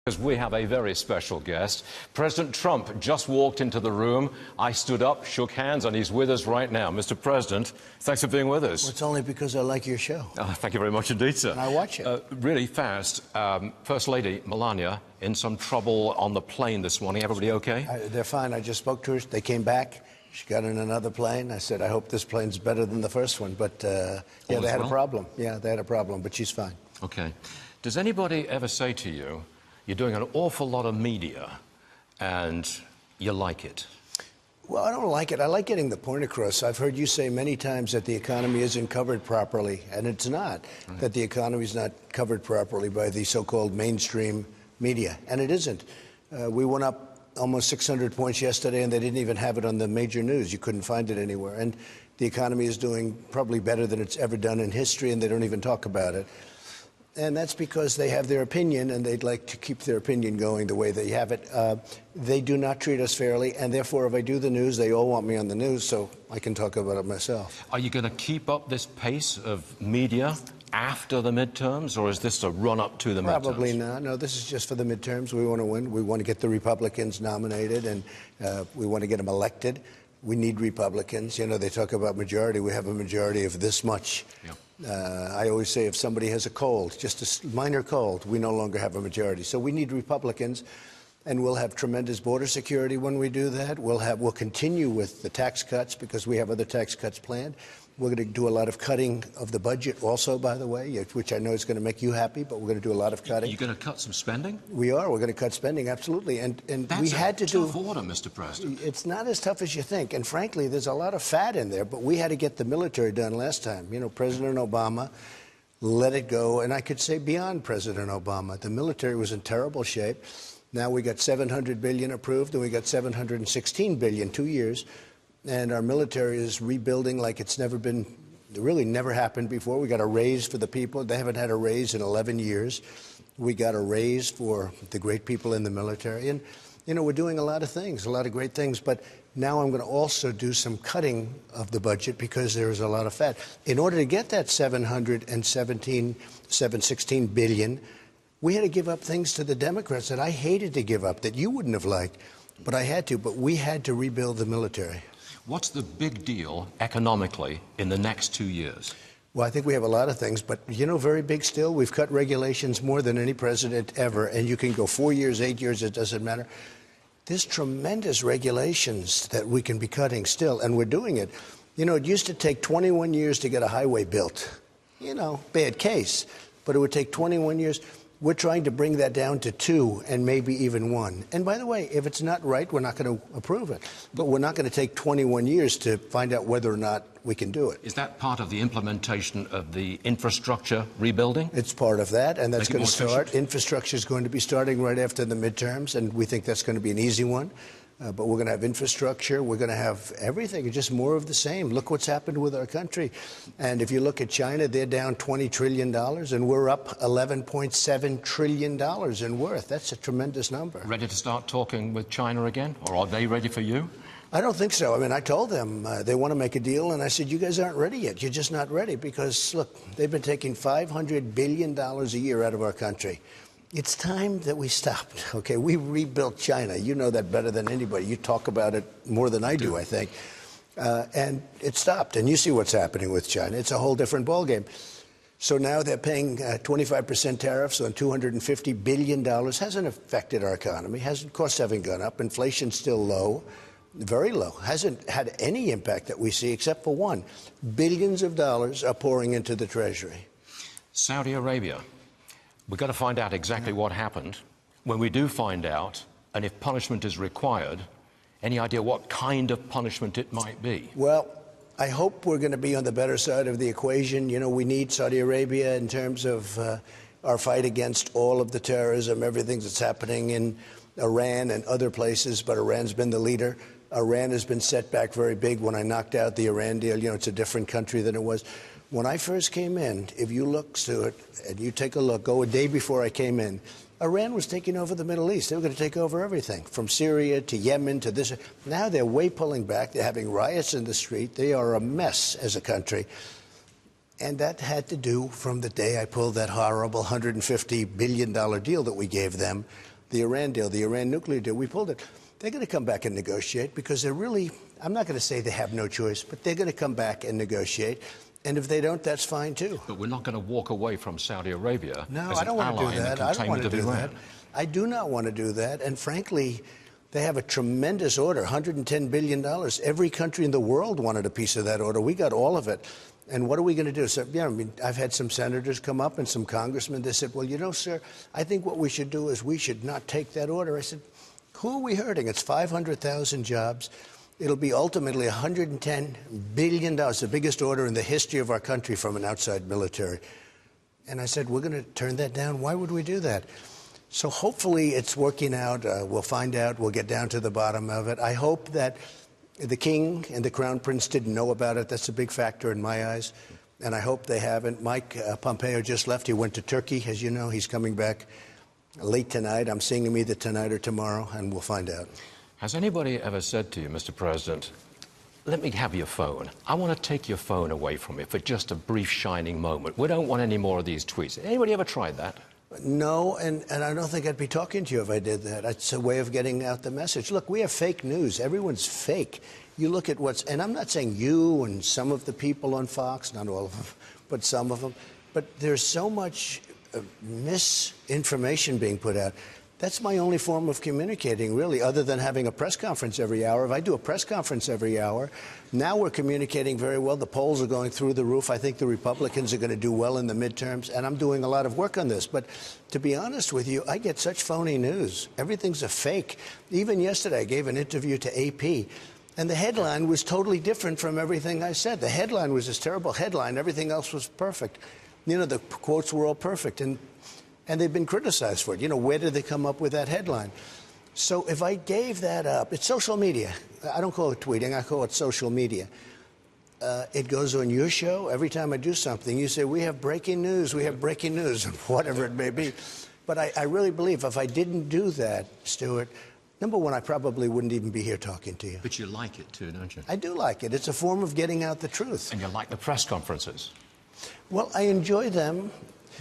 Because we have a very special guest. President Trump just walked into the room. I stood up, shook hands, and he's with us right now. Mr. President, thanks for being with us. Well, it's only because I like your show. Thank you very much indeed, sir. And I watch it. Really fast, First Lady Melania in some trouble on the plane this morning. Everybody okay? They're fine. I just spoke to her. They came back. She got in another plane. I said, I hope this plane's better than the first one. But, yeah, they had a problem. Yeah, they had a problem, but she's fine. Okay. Does anybody ever say to you, you're doing an awful lot of media, and you like it? Well, I don't like it. I like getting the point across. I've heard you say many times that the economy isn't covered properly, and it's not. Right. That the economy is not covered properly by the so-called mainstream media, and it isn't. We went up almost 600 points yesterday, and they didn't even have it on the major news. You couldn't find it anywhere. And the economy is doing probably better than it's ever done in history, and they don't even talk about it. And that's because they have their opinion, and they'd like to keep their opinion going the way they have it. They do not treat us fairly, and therefore, if I do the news, they all want me on the news, so I can talk about it myself. Are you going to keep up this pace of media after the midterms, or is this a run-up to the midterms? Probably not. No, this is just for the midterms. We want to win. We want to get the Republicans nominated, and we want to get them elected. We need Republicans. You know, they talk about majority. We have a majority of this much. Yep. I always say if somebody has a cold, just a minor cold, we no longer have a majority. So we need Republicans, and we'll have tremendous border security when we do that. We'll continue with the tax cuts because we have other tax cuts planned. We're going to do a lot of cutting of the budget also, by the way, which I know is going to make you happy, but we're going to do a lot of cutting. You're going to cut some spending? We are. We're going to cut spending, absolutely. And that's we had to do... That's a tough order, Mr. President. It's not as tough as you think. And frankly, there's a lot of fat in there, but we had to get the military done last time. You know, President Obama let it go. And I could say beyond President Obama, the military was in terrible shape. Now we got $700 billion approved, and we got $716 billion, 2 years. And our military is rebuilding like it's never been, really never happened before. We got a raise for the people. They haven't had a raise in 11 years. We got a raise for the great people in the military. And, you know, we're doing a lot of things, a lot of great things. But now I'm going to also do some cutting of the budget because there is a lot of fat. In order to get that $716 billion, we had to give up things to the Democrats that I hated to give up, that you wouldn't have liked. But I had to. But we had to rebuild the military. What's the big deal economically in the next 2 years? Well, I think we have a lot of things, but, you know, very big still. We've cut regulations more than any president ever, and you can go 4 years, 8 years, it doesn't matter. There's tremendous regulations that we can be cutting still, and we're doing it. You know, it used to take 21 years to get a highway built. You know, bad case, but it would take 21 years. We're trying to bring that down to 2 and maybe even 1. And by the way, if it's not right, we're not going to approve it. But we're not going to take 21 years to find out whether or not we can do it. Is that part of the implementation of the infrastructure rebuilding? It's part of that, and that's going to start. Infrastructure is going to be starting right after the midterms, and we think that's going to be an easy one. But we're going to have infrastructure. We're going to have everything, just more of the same. Look what's happened with our country. And if you look at China, they're down $20 trillion, and we're up $11.7 trillion in worth. That's a tremendous number. Ready to start talking with China again? Or are they ready for you? I don't think so. I mean, I told them they want to make a deal, and I said, you guys aren't ready yet. You're just not ready because, look, they've been taking $500 billion a year out of our country. It's time that we stopped, okay? We rebuilt China. You know that better than anybody. You talk about it more than I do, I think. And it stopped. And you see what's happening with China. It's a whole different ballgame. So now they're paying 25% tariffs on $250 billion. Hasn't affected our economy. Costs haven't gone up. Inflation's still low, very low. Hasn't had any impact that we see except for one. Billions of dollars are pouring into the Treasury. Saudi Arabia. We've got to find out exactly what happened. When we do find out, and if punishment is required, any idea what kind of punishment it might be? Well, I hope we're going to be on the better side of the equation. You know, we need Saudi Arabia in terms of our fight against all of the terrorism, everything that's happening in Iran and other places, but Iran's been the leader. Iran has been set back very big. When I knocked out the Iran deal, you know, it's a different country than it was. When I first came in, if you look to it and you take a look, go a day before I came in, Iran was taking over the Middle East. They were going to take over everything, from Syria to Yemen to this. Now they're way pulling back. They're having riots in the street. They are a mess as a country. And that had to do from the day I pulled that horrible $150 billion deal that we gave them. the Iran deal, the Iran nuclear deal. We pulled it. They're going to come back and negotiate because they're really, I'm not going to say they have no choice, but they're going to come back and negotiate. And if they don't, that's fine too. But we're not going to walk away from Saudi Arabia. No, as I don't want to do that. I don't want to do Iran. that. I do not want to do that. And frankly, they have a tremendous order, $110 billion. Every country in the world wanted a piece of that order. We got all of it. And what are we going to do? So, I mean, I've had some senators come up and some congressmen. They said, well, you know, sir, I think what we should do is we should not take that order. I said, who are we hurting? It's 500,000 jobs. It'll be ultimately $110 billion, the biggest order in the history of our country from an outside military. And I said, we're going to turn that down? Why would we do that? So hopefully it's working out. We'll find out. We'll get down to the bottom of it. I hope that the king and the crown prince didn't know about it. That's a big factor in my eyes. And I hope they haven't. Mike Pompeo just left. He went to Turkey. As you know, he's coming back late tonight. I'm seeing him either tonight or tomorrow, and we'll find out. Has anybody ever said to you, Mr. President, let me have your phone. I want to take your phone away from you for just a brief shining moment. We don't want any more of these tweets. Anybody ever tried that? No, and I don't think I'd be talking to you if I did that. It's a way of getting out the message. Look, we have fake news. Everyone's fake. You look at what's, and I'm not saying you and some of the people on Fox, not all of them, but some of them, but there's so much misinformation being put out. That's my only form of communicating, really, other than having a press conference every hour. If I do a press conference every hour, now we're communicating very well. The polls are going through the roof. I think the Republicans are going to do well in the midterms, and I'm doing a lot of work on this. But to be honest with you, I get such phony news. Everything's a fake. Even yesterday, I gave an interview to AP, and the headline was totally different from everything I said. The headline was this terrible headline. Everything else was perfect. You know, the quotes were all perfect, and they've been criticized for it. You know, where did they come up with that headline? So if I gave that up, it's social media. I don't call it tweeting, I call it social media. It goes on your show. Every time I do something, you say, we have breaking news, whatever it may be. But I really believe if I didn't do that, Stuart, number one, I probably wouldn't even be here talking to you. But you like it too, don't you? I do like it. It's a form of getting out the truth. And you like the press conferences. Well, I enjoy them.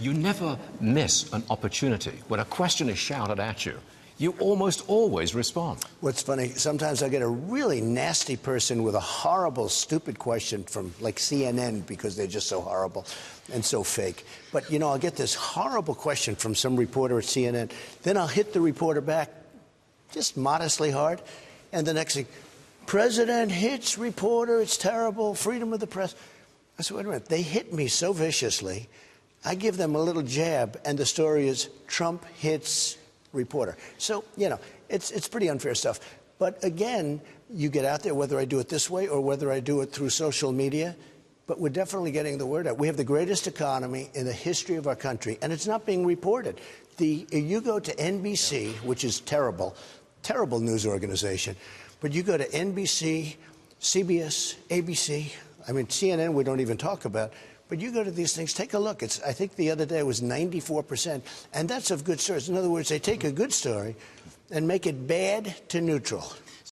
You never miss an opportunity. When a question is shouted at you, you almost always respond. What's funny, sometimes I get a really nasty person with a horrible, stupid question from, like, CNN, because they're just so horrible and so fake. But, you know, I'll get this horrible question from some reporter at CNN. Then I'll hit the reporter back just modestly hard. And the next thing, President hits reporter, it's terrible, freedom of the press. I said, wait a minute, they hit me so viciously. I give them a little jab, and the story is Trump hits reporter. So, you know, it's pretty unfair stuff. But again, you get out there, whether I do it this way or whether I do it through social media, but we're definitely getting the word out. We have the greatest economy in the history of our country, and it's not being reported. You go to NBC, which is terrible news organization, but you go to NBC, CBS, ABC, I mean, CNN we don't even talk about. But you go to these things, take a look. I think the other day it was 94%. And that's of good stories. In other words, they take a good story and make it bad to neutral.